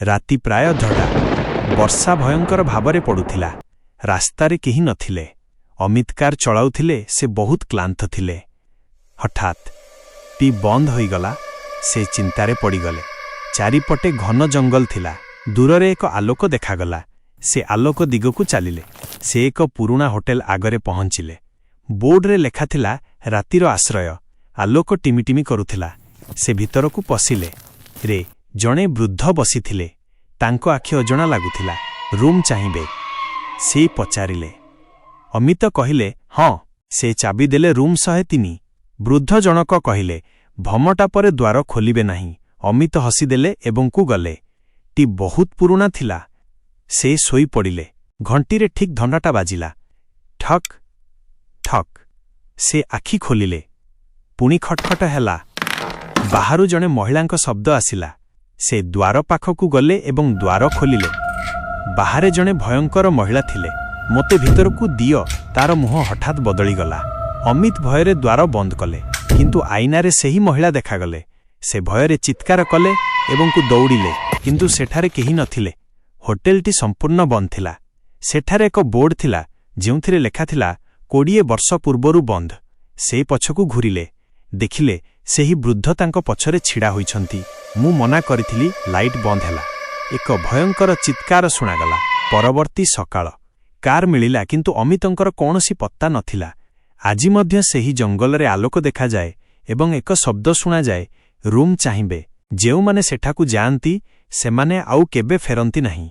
ରାତି ପ୍ରାୟ 6ଟା। ବର୍ଷା ଭୟଙ୍କର ଭାବରେ ପଡୁଥିଲା। ରାସ୍ତାରେ କେହି ନଥିଲେ। ଅମିତ କାର୍ ଚଳାଉଥିଲେ। ସେ ବହୁତ କ୍ଳାନ୍ତ ଥିଲେ। ହଠାତ୍ ଟି ବନ୍ଦ ହୋଇଗଲା। ସେ ଚିନ୍ତାରେ ପଡ଼ିଗଲେ। ଚାରିପଟେ ଘନ ଜଙ୍ଗଲ ଥିଲା। ଦୂରରେ ଏକ ଆଲୋକ ଦେଖାଗଲା। ସେ ଆଲୋକ ଦିଗକୁ ଚାଲିଲେ। ସେ ଏକ ପୁରୁଣା ହୋଟେଲ ଆଗରେ ପହଞ୍ଚିଲେ। ବୋର୍ଡରେ ଲେଖାଥିଲା ରାତିର ଆଶ୍ରୟ। ଆଲୋକ ଟିମିଟିମି କରୁଥିଲା। ସେ ଭିତରକୁ ପଶିଲେ। ରେ ଜଣେ ବୃଦ୍ଧ ବସିଥିଲେ। ତାଙ୍କ ଆଖି ଅଜଣା ଲାଗୁଥିଲା। ରୁମ୍ ଚାହିଁବେ? ସେ ପଚାରିଲେ। ଅମିତ କହିଲେ ହଁ। ସେ ଚାବି ଦେଲେ ରୁମ୍ 103। ବୃଦ୍ଧ ଜଣକ କହିଲେ ଭମଟା ପରେ ଦ୍ୱାର ଖୋଲିବେ ନାହିଁ। ଅମିତ ହସିଦେଲେ ଏବଂ କୁ ଗଲେ। ଟି ବହୁତ ପୁରୁଣା ଥିଲା। ସେ ଶୋଇପଡ଼ିଲେ। ଘଣ୍ଟିରେ ଠିକ୍ 10ଟା ବାଜିଲା। ଠକ୍ ଠକ୍। ସେ ଆଖି ଖୋଲିଲେ। ପୁଣି ଖଟଖଟ ହେଲା। ବାହାରୁ ଜଣେ ମହିଳାଙ୍କ ଶବ୍ଦ ଆସିଲା। ସେ ଦ୍ୱାର ପାଖକୁ ଗଲେ ଏବଂ ଦ୍ୱାର ଖୋଲିଲେ। ବାହାରେ ଜଣେ ଭୟଙ୍କର ମହିଳା ଥିଲେ। ମୋତେ ଭିତରକୁ ଦିଅ। ତାର ମୁହଁ ହଠାତ୍ ବଦଳିଗଲା। ଅମିତ ଭୟରେ ଦ୍ୱାର ବନ୍ଦ କଲେ। କିନ୍ତୁ ଆଇନାରେ ସେହି ମହିଳା ଦେଖାଗଲେ। ସେ ଭୟରେ ଚିତ୍କାର କଲେ ଏବଂ ଦୌଡ଼ିଲେ। କିନ୍ତୁ ସେଠାରେ କେହି ନଥିଲେ। ହୋଟେଲଟି ସମ୍ପୂର୍ଣ୍ଣ ବନ୍ଦ ଥିଲା। ସେଠାରେ ଏକ ବୋର୍ଡ ଥିଲା ଯେଉଁଥିରେ ଲେଖାଥିଲା 20 ବର୍ଷ ପୂର୍ବରୁ ବନ୍ଦ। ସେ ପଛକୁ ଘୂରିଲେ। ଦେଖିଲେ ସେହି ବୃଦ୍ଧ ତାଙ୍କ ପଛରେ ଛିଡ଼ା ହୋଇଛନ୍ତି। ମୁଁ ମନା କରିଥିଲି। ଲାଇଟ୍ ବନ୍ଦ ହେଲା। ଏକ ଭୟଙ୍କର ଚିତ୍କାର ଶୁଣାଗଲା। ପରବର୍ତ୍ତୀ ସକାଳ। କାର୍ ମିଳିଲା କିନ୍ତୁ ଅମିତଙ୍କର କୌଣସି ପତ୍ତା ନଥିଲା। ଆଜି ମଧ୍ୟ ସେହି ଜଙ୍ଗଲରେ ଆଲୋକ ଦେଖାଯାଏ ଏବଂ ଏକ ଶବ୍ଦ ଶୁଣାଯାଏ ରୁମ୍ ଚାହିଁବେ। ଯେଉଁମାନେ ସେଠାକୁ ଯାଆନ୍ତି ସେମାନେ ଆଉ କେବେ ଫେରନ୍ତି ନାହିଁ।